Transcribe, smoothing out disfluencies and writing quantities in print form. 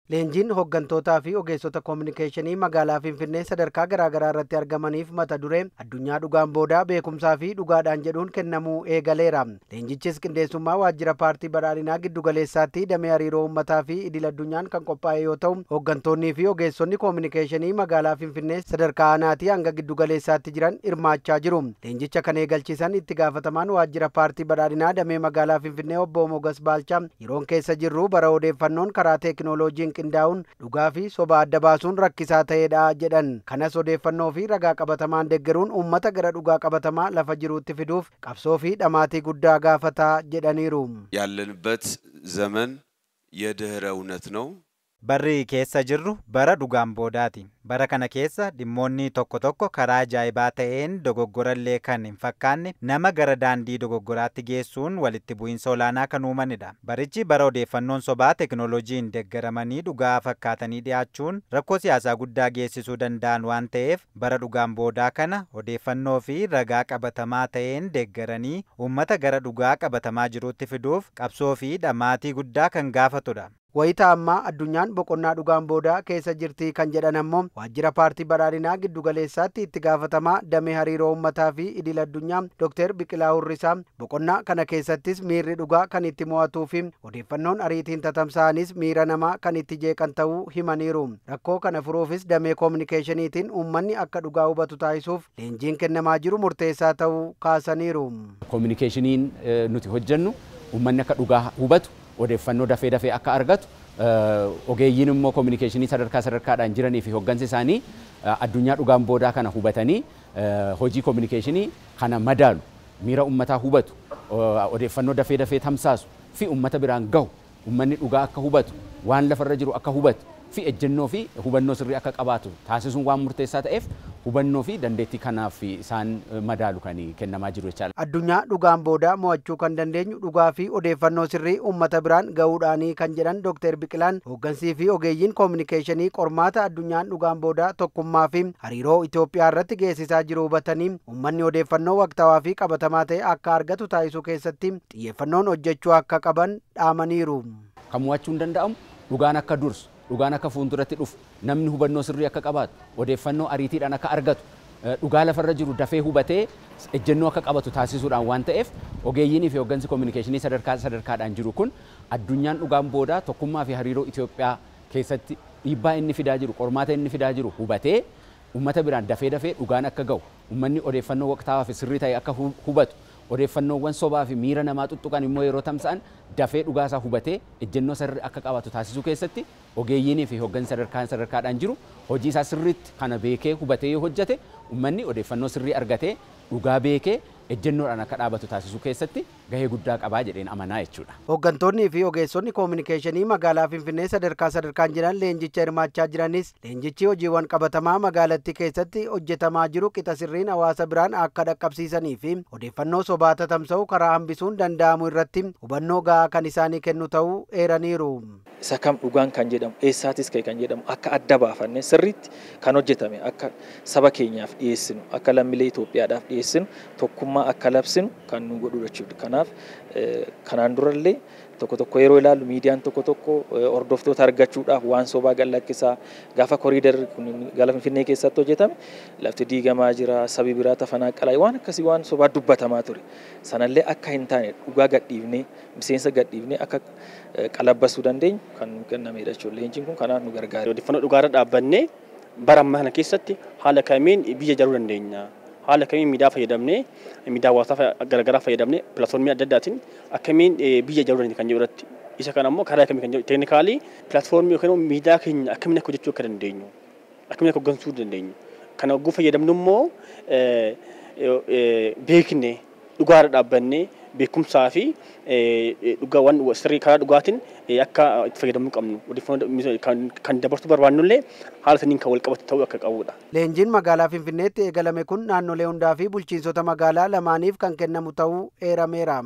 Leenjiin hoggantootaa fi ogeessota koominikeeshinii magaalaa Finfinnee sadarkaa garaagaraa irratti argamaniif mata duree addunyaa dhugaan boodaa beekumsaa fi dhugaadhaan jedhuun kennamuu eegaleera. Leenjichis qindeessummaa waajjira paartii badhaadhinaa giddugaleessaatti damee hariiroo uummataa fi idil addunyaan kan qophaa'e yoo ta'u, hoggantoonnii fi ogeessonni koominikeeshinii magaalaa Finfinnee sadarkaa aanaatii hanga giddugaleessaatti jiran hirmaachaa jiru. Leenjicha kan eegalchiisan itti gaafatamaan waajjira paartii badhaadhinaa damee magaalaa Finfinnee obbo Mogas Baalchaa yeroon keessa jirru bara odeeffannoon karaa teekinooloojiin qindaa'uun dhugaa fi soba adda baasuun rakkisaa ta'eedha jedhan. Kanas odeeffannoo fi ragaa qabatamaan deeggaruun uummata gara dhugaa qabatamaa lafa jiruutti fiduuf qabsoo fi dhamaatii guddaa gaafataa jedhaniiru. ያለንበት ዘመን የድህረ እውነት ነው። Barri keessa jirru bara dhugaan boodaati. Bara kana keessa dhimmoonni tokko karaa ajaa'ibaa ta'een dogoggorallee kan hin fakkaanne nama gara daandii dogoggoraatti geessuun walitti bu'iinsa olaanaa kan uumanidha. Barichi bara odeeffannoon sobaa teekinooloojiin deeggaramanii dhugaa fakkaatanii dhiyaachuun rakkoo siyaasaa guddaa geessisuu danda'an waan ta'eef bara dhugaan boodaa kana odeeffannoo fi ragaa qabatamaa ta'een deeggaranii uummata gara dhugaa qabatamaa jiruutti fiduuf qabsoo fi dhamaatii guddaa kan gaafatudha. Wayita ammaa addunyaan boqonnaa dhugaan boodaa keessa jirti kan jedhan ammoo waajjira paartii badhaadhinaa giddugaleessaatti itti gaafatamaa damee hariiroo uummataa fi idil addunyaa Dr. Biqilaa Hurrisaa boqonnaa kana keessattis miirri dhugaa kan itti mo'atuu fi odeeffannoon ariitiin tatamsa'anis miira namaa kan itti jeeqan ta'uu himaniiru. Rakkoo kana furuufis damee koominikeeshiniitiin uummanni akka dhugaa hubatu taasisuuf leenjiin kennamaa jiru murteessaa ta'uu kaasaniiru. Koominikeeshiniin nuti hojjennu uummanni akka dhugaa hubatu odeeffannoo dafee akka argatu ogeeyyiin immoo koominikeeshinii sadarkaadhaan jiranii fi hoggansi isaanii addunyaa dhugaan boodaa kana hubatanii hojii koominikeeshinii kana madaalu miira uummataa hubatu odeeffannoo dafee tamsaasu fi uummata biraan gahu uummanni dhugaa akka hubatu waan lafarra jiru akka hubatu fi ejjennoo fi hubannoo sirrii akka qabaatu taasisuun waan murteessaa ta'eef hubannoo fi dandeettii kanaaf isaan madaalu kan kennamaa jiru jechaadha. Addunyaa dhugaan boodaa mo'achuu kan dandeenyu dhugaa fi odeeffannoo sirrii uummata biraan gahuudhaanii kan jedhan Dr. Biqilaan hoggansii fi ogeeyyiin koominikeeshinii qormaata addunyaan dhugaan boodaa tokkummaa fi hariiroo Itoophiyaa irratti geessisaa jiru hubatanii uummanni odeeffannoo waqtawaa fi qabatamaa ta'e akka argatu taasisuu keessatti xiyyeeffannoon hojjechuu akka qaban dhaamaniiru. Kan mo'achuu hin danda'amu dhugaan akka dursu dhugaan akka fuulduratti dhufu namni hubannoo sirrii akka qabaatu odeeffannoo ariitiidhaan akka argatu dhugaa lafarra jiru dafee hubatee ejjennoo akka qabatu taasisuudhaan waan ta'eef ogeeyyiinii fi hoggansi koominikeeshinii sadarkaadhaan jiru kun addunyaan dhugaan boodaa tokkummaa fi hariiroo Itoophiyaa keessatti dhiibbaa inni fidaa jiru qormaata inni fidaa jiru hubatee uummata biraan dafee dhugaan akka gahu uummanni odeeffannoo waqtaawaa fi sirrii ta'e akka hubatu odeeffannoowwan sobaa fi miira namaa tuttuqan immoo yeroo tamsa'an dafee dhugaasaa hubatee ejjennoo sirrii akka qabaatu taasisuu keessatti ogeeyyiinii fi hoggansi sadarkaadhaan jiru hojii isaa sirriitti kana beekee hubatee yoo hojjete uummanni odeeffannoo sirrii argatee dhugaa beekee ejjennoodhaan akka dhaabatu taasisuu keessatti gahee guddaa qabaa jedheen amanaa jechuudha. Hoggantoonnii fi ogeessonni koominikeeshinii magaalaa Finfinnee sadarkaan jiran leenjicha hirmaachaa jiranis leenjichi hojiiwwan qabatamaa magaalattii keessatti hojjetamaa jiru qixa sirriin hawaasa biraan akka dhaqqabsiisanii fi odeeffannoo sobaa tamsa'u karaa hambisuun danda'amu irratti hubannoo gahaa kan isaanii kennu ta'uu eeraniiru. Isa kam dhugaan kan jedhamu eessaatis ka'e kan jedhamu akka adda baafannee sirriitti kan hojjetame akka saba keenyaaf dhiyeessinu akka lammiilee Itoophiyaadhaaf dhiyeessinu tokkummaa akka labsinu kan nu godhu jechuudha. Kanaaf kanaan durallee tokko yeroo ilaallu miidiyaan tokko hordoftoota argachuudhaaf waan sobaa gadlakkisaa gaafa koriidarri magaalaa Finfinnee keessatti hojjetame lafti diigamaa jira sabi biraa tafanaaqalaa waan akkasii waan sobaa dubbatamaa ture. Sanallee akka hin taane dhugaa gadhiifnee miseensa gadhiifnee akka qalabbasuu dandeenyu kan nu kennamedha jechuudha. Leenjiin kun kanaaf nu gargaara. Odeeffannoo dhugaarra dhaabbannee bara ammaa kana keessatti haala kamiin biyya ijaaruu dandeenya. Haala kamiin miidiyaa fayyadamnee miidiyaa hawaasaa garaagaraa fayyadamnee pilaatfoormii adda addaatiin akkamiin biyya ijaaruu dandeenya kan jedhu irratti isa kana immoo karaa kamiin kan jedhu teeknikaalii pilaatfoormii yookiin miidiyaa keenya akkamiin akka hojjechuu akka dandeenyu akkamiin akka hoggansuu dandeenyu kana ogguu fayyadamnu immoo beeknee dhugaarra dhaabbannee beekumsaa fi dhugaawwan sirrii karaa dhugaatiin akka itti fayyadamuu qabnu odeeffannoo kan dabarsuu barbaannullee haala saniin kan wal qabatu ta'uu akka qabudha. Leenjiin magaalaa Finfinneetti eegalame kun naannolee hundaa fi bulchiinsota magaalaa lamaaniif kan kennamu ta'uu eerameera.